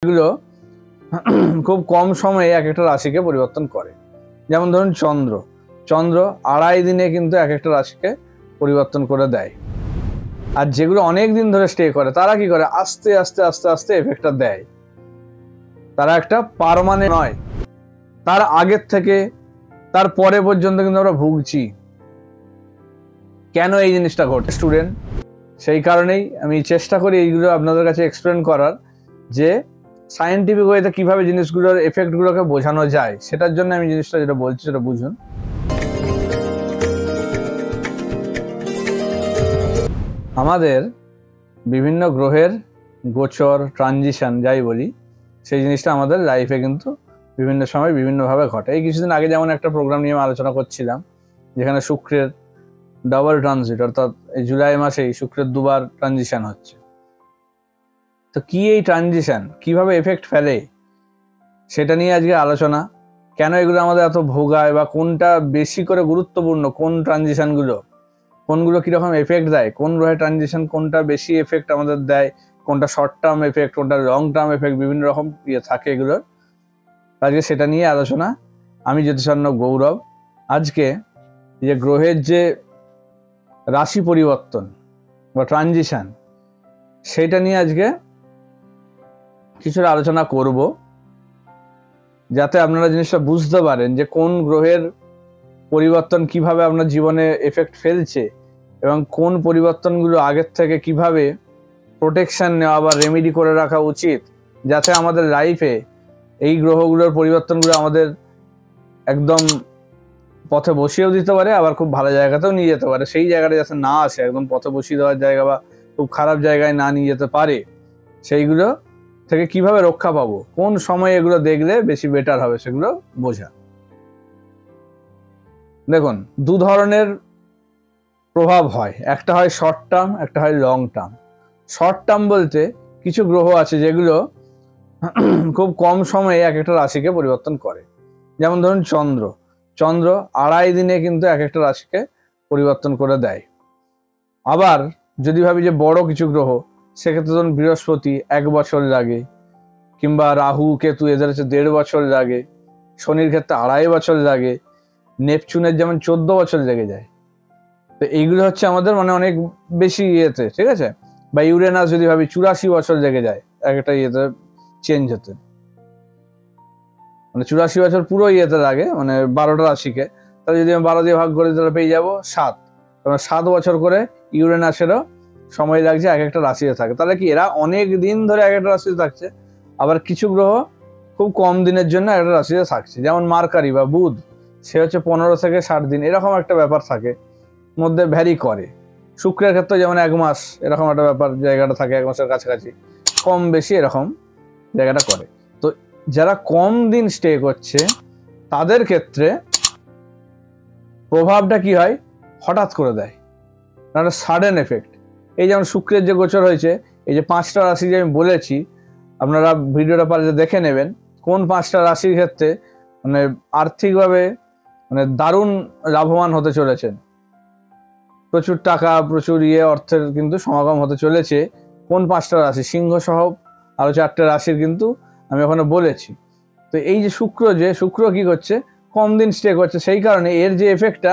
এগুলো খুব কম সময়ে এক একটা রাশিকে পরিবর্তন করে। যেমন ধরুন চন্দ্র 2.5 দিনে কিন্তু এক একটা রাশিকে পরিবর্তন করে দেয়। আর যেগুলো অনেক দিন ধরে স্টে করে তারা কি করে, আস্তে আস্তে আস্তে আস্তে এফেক্টটা দেয়। তারা একটা পার্মানেন্ট নয়, তার আগের থেকে তার পরে পর্যন্ত কিন্তু আমরা ভুগছি। কেন এই জিনিসটা ঘটে স্টুডেন্ট, সেই কারণেই আমি চেষ্টা করি এইগুলো আপনাদের কাছে এক্সপ্লেন করার, যে সায়েন্টিফিক ওয়েতে কিভাবে জিনিসগুলোর এফেক্টগুলোকে বোঝানো যায়। সেটার জন্য আমি জিনিসটা যেটা বলছি সেটা বুঝুন। আমাদের বিভিন্ন গ্রহের গোচর, ট্রানজিশন যাই বলি, সেই জিনিসটা আমাদের লাইফে কিন্তু বিভিন্ন সময় বিভিন্নভাবে ঘটে। এই কিছুদিন আগে যেমন একটা প্রোগ্রাম নিয়ে আলোচনা করছিলাম, যেখানে শুক্রের ডাবল ট্রানজিট, অর্থাৎ এই জুলাই মাসেই শুক্রের দুবার ট্রানজিশন হচ্ছে। তো কি এই ট্রানজিশন কিভাবে এফেক্ট ফেলে সেটা নিয়ে আজকে আলোচনা। কেন এগুলো আমাদের এত ভোগায়, বা কোনটা বেশি করে গুরুত্বপূর্ণ, কোন ট্রানজিশনগুলো, কোনগুলো কীরকম এফেক্ট দেয়, কোন গ্রহের ট্রানজিশন কোনটা বেশি এফেক্ট আমাদের দেয়, কোনটা শর্ট টার্ম এফেক্ট, কোনটা লং টার্ম এফেক্ট, বিভিন্ন রকম থাকে এগুলোর। আজকে সেটা নিয়ে আলোচনা। আমি জ্যোতিষার্ণ গৌরব। আজকে যে গ্রহের যে রাশি পরিবর্তন বা ট্রানজিশন, সেটা নিয়ে আজকে কিছুটা আলোচনা করব, যাতে আপনারা জিনিসটা বুঝতে পারেন যে কোন গ্রহের পরিবর্তন কিভাবে আপনার জীবনে এফেক্ট ফেলছে, এবং কোন পরিবর্তনগুলো আগের থেকে কিভাবে প্রোটেকশন নেওয়া বা রেমেডি করে রাখা উচিত, যাতে আমাদের লাইফে এই গ্রহগুলোর পরিবর্তনগুলো আমাদের একদম পথে বসিয়েও দিতে পারে, আবার খুব ভালো জায়গাতেও নিয়ে যেতে পারে। সেই জায়গাটা যাতে না আসে, একদম পথে বসিয়ে দেওয়ার জায়গা বা খুব খারাপ জায়গায় না নিয়ে যেতে পারে, সেইগুলো থেকে কিভাবে রক্ষা পাবো, কোন সময় এগুলো দেখলে বেশি বেটার হবে, সেগুলো বোঝা। দেখুন, দু ধরনের প্রভাব হয়, একটা হয় শর্ট টার্ম, একটা হয় লং টার্ম। শর্ট টার্ম বলতে কিছু গ্রহ আছে যেগুলো খুব কম সময়ে এক একটা রাশিকে পরিবর্তন করে। যেমন ধরুন চন্দ্র 2.5 দিনে কিন্তু এক একটা রাশিকে পরিবর্তন করে দেয়। আবার যদি ভাবি যে বড় কিছু গ্রহ, সেক্ষেত্রে ধরুন বৃহস্পতি 1 বছর লাগে, কিংবা রাহু কেতু এদের হচ্ছে 1.5 বছর লাগে, শনির ক্ষেত্রে 2.5 বছর লাগে, নেপচুনের যেমন 14 বছর লেগে যায়। তো এইগুলো হচ্ছে আমাদের অনেক বেশি ইয়েতে, ঠিক আছে। বা ইউরেনাস যদি ভাবি 84 বছর লেগে যায় এক একটা ইয়েতে চেঞ্জ হতে, 84 বছর পুরো ইয়েতে লাগে, 12টা রাশিকে। তাহলে যদি আমি 12 দিয়ে ভাগ করি তাহলে পেয়ে যাবো 7। 7 বছর করে ইউরেনাসেরও সময় লাগছে এক একটা রাশিতে থাকে। তাহলে কি এরা অনেক দিন ধরে এক একটা রাশিতে থাকছে। আবার কিছু গ্রহ খুব কম দিনের জন্য একটা রাশিতে থাকছে, যেমন মার্কারি বা বুধ, সে হচ্ছে 15 থেকে 60 দিন, এরকম একটা ব্যাপার থাকে, মধ্যে ভ্যারি করে। শুক্রের ক্ষেত্রে যেমন 1 মাস, এরকম একটা ব্যাপার, জায়গাটা থাকে 1 মাসের কাছাকাছি, কম বেশি এরকম জায়গাটা করে। তো যারা কম দিন স্টে করছে তাদের ক্ষেত্রে প্রভাবটা কি হয়, হঠাৎ করে দেয়, একটা সাডেন এফেক্ট। এই যেমন শুক্রের যে গোচর হয়েছে, এই যে 5টা রাশি যে আমি বলেছি, আপনারা ভিডিওটা পারলে দেখে নেবেন কোন 5টা রাশির ক্ষেত্রে আর্থিকভাবে দারুণ লাভবান হতে চলেছেন, প্রচুর টাকা, প্রচুর অর্থের কিন্তু সমাগম হতে চলেছে। কোন 5টা রাশি, সিংহ সহ আরো 4টে রাশির কিন্তু আমি ওখানে বলেছি। তো এই যে শুক্র কি করছে, কম দিন স্টে করছে, সেই কারণে এর যে এফেক্টটা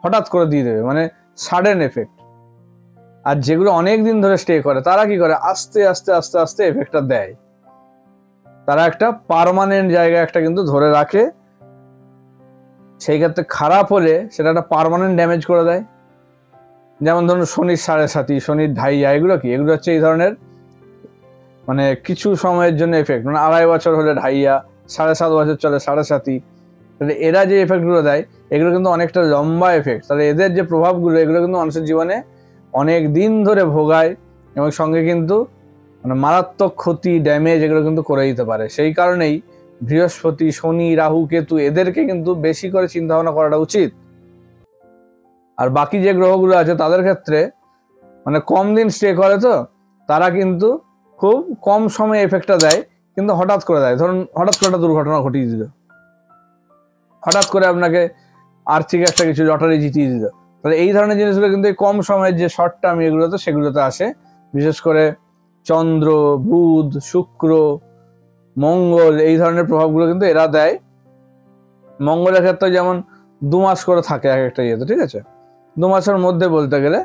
হঠাৎ করে দিয়ে দেবে, সাডেন এফেক্ট। আর যেগুলো অনেক দিন ধরে স্টে করে তারা কি করে, আস্তে আস্তে আস্তে আস্তে এফেক্টটা দেয়। তারা একটা পার্মানেন্ট জায়গা একটা কিন্তু ধরে রাখে। সেই ক্ষেত্রে খারাপ হলে সেটা একটা পার্মানেন্ট ড্যামেজ করে দেয়। যেমন ধরুন শনির 7.5, শনির ঢাইয়া, এগুলো কি, এগুলো হচ্ছে এই ধরনের কিছু সময়ের জন্য এফেক্ট। 2.5 বছর হলে ঢাইয়া, 7.5 বছর চলে 7.5। তাহলে এরা যে এফেক্টগুলো দেয় এগুলো কিন্তু অনেকটা লম্বা এফেক্ট। তাহলে এদের যে প্রভাবগুলো, এগুলো কিন্তু মানুষের জীবনে অনেক দিন ধরে ভোগায়, এবং সঙ্গে কিন্তু মারাত্মক ক্ষতি, ড্যামেজ এগুলো কিন্তু করে দিতে পারে। সেই কারণেই বৃহস্পতি, শনি, রাহু, কেতু এদেরকে কিন্তু বেশি করে চিন্তা ভাবনা করাটা উচিত। আর বাকি যে গ্রহগুলো আছে তাদের ক্ষেত্রে কম দিন স্টে করে, তো তারা কিন্তু খুব কম সময়ে এফেক্টটা দেয়, কিন্তু হঠাৎ করে দেয়। ধরুন হঠাৎ করে একটা দুর্ঘটনা ঘটিয়ে দিল, হঠাৎ করে আপনাকে আর্থিক একটা কিছু লটারি জিতিয়ে দিল। তাহলে এই ধরনের জিনিসগুলো কিন্তু কম সময়ের যে শর্ট টার্ম এগুলোতে, সেগুলোতে আসে। বিশেষ করে চন্দ্র, বুধ, শুক্র, মঙ্গল, এই ধরনের প্রভাবগুলো কিন্তু এরা দেয়। মঙ্গলের ক্ষেত্রে যেমন 2 মাস করে থাকে এক একটা ইয়েতে, ঠিক আছে, 2 মাসের মধ্যে বলতে গেলে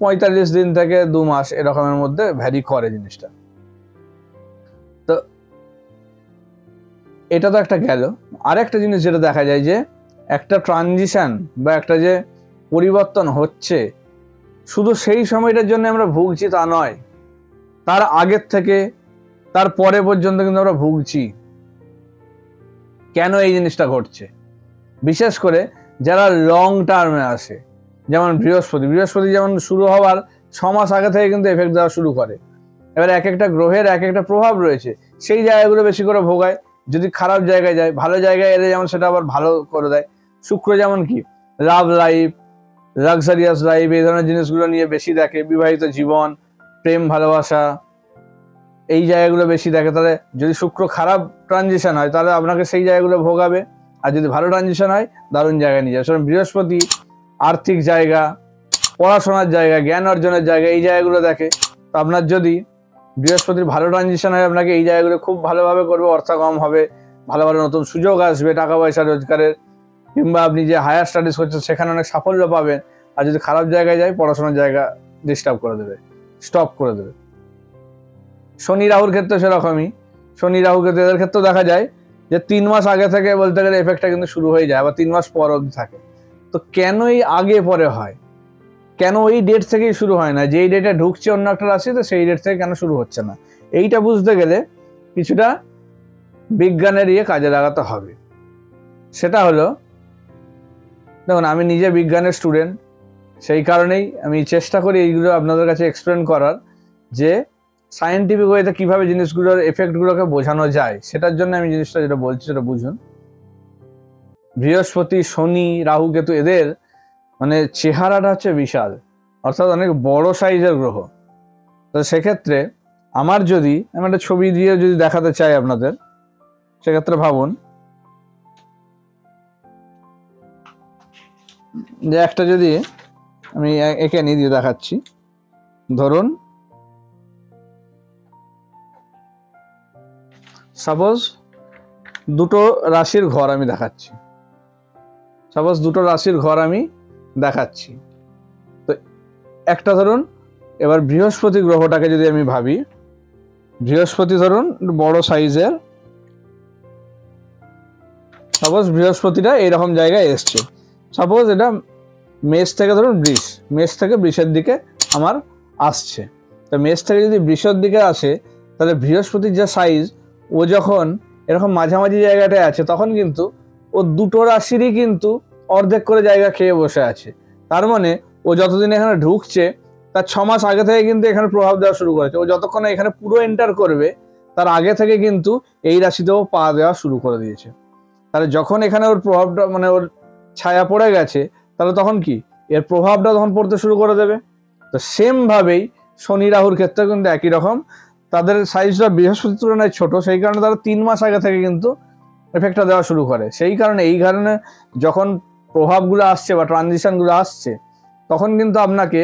45 দিন থেকে 2 মাস এরকমের মধ্যে ভ্যারি করে জিনিসটা। তো এটা তো একটা গেল। আরেকটা জিনিস যেটা দেখা যায় যে একটা ট্রানজিশন বা একটা যে পরিবর্তন হচ্ছে, শুধু সেই সময়টার জন্য আমরা ভুগছি তা নয়, তার আগের থেকে তার পরে পর্যন্ত কিন্তু আমরা ভুগছি। কেন এই জিনিসটা ঘটছে? বিশেষ করে যারা লং টার্মে আসে, যেমন বৃহস্পতি যেমন শুরু হওয়ার 6 মাস আগে থেকে কিন্তু এফেক্ট দেওয়া শুরু করে। এবার এক একটা গ্রহের এক একটা প্রভাব রয়েছে, সেই জায়গাগুলো বেশি করে ভোগায়। যদি খারাপ জায়গায় যায়, ভালো জায়গায় এলে যেমন সেটা আবার ভালো করে দেয়। শুক্র যেমন কি লাভ লাইফ, লাক্সারিয়াস লাইফ, এই ধরনের জিনিসগুলো নিয়ে বেশি দেখে, বিবাহিত জীবন, প্রেম ভালোবাসা, এই জায়গাগুলো বেশি দেখে। তাহলে যদি শুক্র খারাপ ট্রানজিশন হয় তাহলে আপনাকে সেই জায়গাগুলো ভোগাবে, আর যদি ভালো ট্রানজিশন হয় দারুণ জায়গায় নিয়ে যাবে। কারণ বৃহস্পতি আর্থিক জায়গা, পড়াশোনার জায়গা, জ্ঞান অর্জনের জায়গা, এই জায়গাগুলো দেখে। তো আপনার যদি বৃহস্পতির ভালো ট্রানজিশন হয়, আপনাকে এই জায়গাগুলো খুব ভালোভাবে করবে, অর্থাগম হবে, ভালো ভালো নতুন সুযোগ আসবে টাকা পয়সা রোজগারের, কিংবা আপনি যে হায়ার স্টাডিজ করছেন সেখানে অনেক সাফল্য পাবেন। আর যদি খারাপ জায়গায় যায়, পড়াশোনার জায়গা ডিস্টার্ব করে দেবে, স্টপ করে দেবে। শনি রাহুর ক্ষেত্রে সেরকমই। শনি রাহু ক্ষেত্রে এদের ক্ষেত্রেও দেখা যায় যে 3 মাস আগে থেকে বলতে গেলে এফেক্টটা কিন্তু শুরু হয়ে যায়, আবার 3 মাস পর অবধি থাকে। তো কেন এই আগে পরে হয়? কেন ওই ডেট থেকেই শুরু হয় না? যেই ডেটে ঢুকছে অন্য একটা রাশিতে, সেই ডেট থেকে কেন শুরু হচ্ছে না? এইটা বুঝতে গেলে কিছুটা বিজ্ঞানের কাজে লাগাতে হবে। সেটা হলো, দেখুন আমি নিজে বিজ্ঞানের স্টুডেন্ট, সেই কারণেই আমি চেষ্টা করি এইগুলো আপনাদের কাছে এক্সপ্লেন করার, যে সায়েন্টিফিক ওয়েতে কীভাবে জিনিসগুলোর এফেক্টগুলোকে বোঝানো যায়। সেটার জন্য আমি জিনিসটা যেটা বলছি সেটা বুঝুন। বৃহস্পতি, শনি, রাহু, কেতু, এদের মানে চেহারাটা হচ্ছে বিশাল, অর্থাৎ অনেক বড় সাইজের গ্রহ। তো সেক্ষেত্রে আমি একটা ছবি দিয়ে যদি দেখাতে চাই আপনাদের, সেক্ষেত্রে ভাবুন যে একটা যদি আমি এঁকে নিয়ে দিয়ে দেখাচ্ছি, ধরুন সাপোজ দুটো রাশির ঘর আমি দেখাচ্ছি, তো একটা ধরুন, এবার বৃহস্পতি গ্রহটাকে যদি আমি ভাবি, বৃহস্পতি ধরুন বড় সাইজের, সাপোজ বৃহস্পতিটা এইরকম জায়গায় এসছে, সাপোজ এটা মেষ থেকে ধরুন মেষ থেকে বৃষের দিকে আমার আসছে। তো মেষ থেকে যদি বৃষের দিকে আসে, তাহলে বৃহস্পতির যে সাইজ, ও যখন এরকম মাঝামাঝি জায়গাটায় আছে, তখন কিন্তু ও দুটো রাশিরই কিন্তু অর্ধেক করে জায়গা খেয়ে বসে আছে। তার মানে ও যতদিন এখানে ঢুকছে, তার 6 মাস আগে থেকে কিন্তু এখানে প্রভাব দেওয়া শুরু করেছে। ও যতক্ষণ এখানে পুরো এন্টার করবে, তার আগে থেকে কিন্তু এই রাশিতেও পা দেওয়া শুরু করে দিয়েছে। তাহলে যখন এখানে ওর প্রভাবটা মানে ওর ছায়া পড়ে গেছে, তাহলে তখন কি এর প্রভাবটা তখন পড়তে শুরু করে দেবে। তো সেম ভাবেই শনি রাহুর ক্ষেত্রে কিন্তু একই রকম, তাদের সাইজটা বৃহস্পতির তুলনায় ছোট, সেই কারণে তারা 3 মাস আগে থেকে কিন্তু এফেক্টটা দেওয়া শুরু করে। এই কারণে যখন প্রভাবগুলো আসছে বা ট্রানজিশনগুলো আসছে, তখন কিন্তু আপনাকে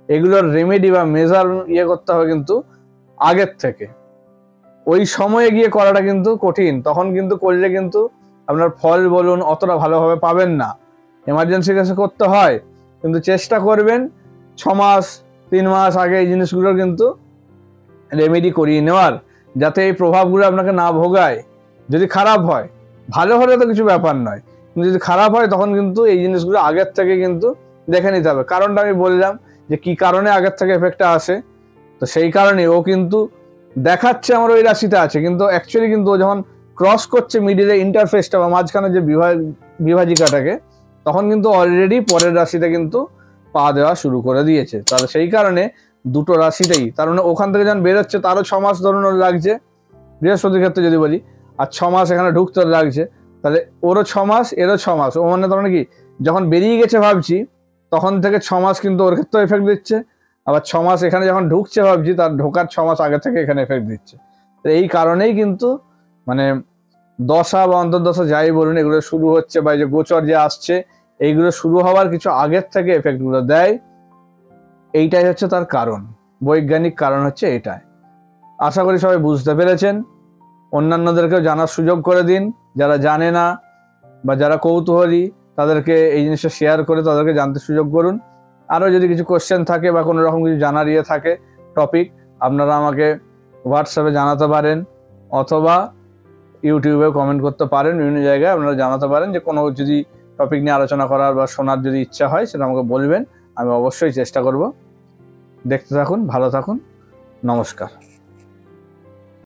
এগুলোর রেমেডি বা মেজার করতে হবে কিন্তু আগের থেকে। ওই সময়ে গিয়ে করাটা কিন্তু কঠিন, তখন কিন্তু করলে কিন্তু আপনার ফল বলুন অতটা ভালোভাবে পাবেন না। এমার্জেন্সি কেসে করতে হয়, কিন্তু চেষ্টা করবেন 6 মাস 3 মাস আগে এই জিনিসগুলোর কিন্তু রেমেডি করিয়ে নেওয়ার, যাতে এই প্রভাবগুলো আপনাকে না ভোগায়। যদি খারাপ হয়, ভালো হলে তো কিছু ব্যাপার নয়, কিন্তু যদি খারাপ হয় তখন কিন্তু এই জিনিসগুলো আগের থেকে কিন্তু দেখে নিতে হবে। কারণটা আমি বললাম যে কি কারণে আগের থেকে এফেক্টটা আসে। তো সেই কারণে ও কিন্তু দেখাচ্ছে আমার ওই রাশিতে আছে, কিন্তু অ্যাকচুয়ালি কিন্তু ও যখন ক্রস করছে মিডিলে ইন্টারফেসটা বা মাঝখানে যে বিভাজিকাটাকে, তখন কিন্তু অলরেডি পরের রাশিতে কিন্তু পা দেওয়া শুরু করে দিয়েছে। তাহলে সেই কারণে দুটো রাশিতেই, তার মানে ওখান থেকে যখন বেরোচ্ছে তারও 6 মাস ধরুন ওর লাগছে, বৃহস্পতির ক্ষেত্রে যদি বলি, আর 6 মাস এখানে ঢুকতে লাগছে, তাহলে ওরও 6 মাস এরও 6 মাস। ও মানে তার মানে কি যখন বেরিয়ে গেছে ভাবছি, তখন থেকে 6 মাস কিন্তু ওর ক্ষেত্রে এফেক্ট দিচ্ছে, আবার 6 মাস এখানে যখন ঢুকছে ভাবছি, তার ঢোকার 6 মাস আগে থেকে এখানে এফেক্ট দিচ্ছে। তো এই কারণেই কিন্তু মানে দশা বা অন্তর্দশা যাই বলুন, এগুলো শুরু হচ্ছে বা যে গোচর যে আসছে, এইগুলো শুরু হওয়ার কিছু আগের থেকে এফেক্টগুলো দেয়। এইটাই হচ্ছে তার কারণ, বৈজ্ঞানিক কারণ হচ্ছে এটাই। আশা করি সবাই বুঝতে পেরেছেন। অন্যান্যদেরকেও জানার সুযোগ করে দিন, যারা জানে না বা যারা কৌতূহলী তাদেরকে এই জিনিসটা শেয়ার করে তাদেরকে জানতে সুযোগ করুন। আরও যদি কিছু কোশ্চেন থাকে বা কোনো রকম কিছু জানার থাকে টপিক, আপনারা আমাকে হোয়াটসঅ্যাপে জানাতে পারেন অথবা ইউটিউবে কমেন্ট করতে পারেন। বিভিন্ন জায়গায় আপনারা জানাতে পারেন যে কোনো যদি টপিক নিয়ে আলোচনা করার বা শোনার যদি ইচ্ছা হয় সেটা আমাকে বলবেন, আমি অবশ্যই চেষ্টা করব। দেখতে থাকুন, ভালো থাকুন, নমস্কার।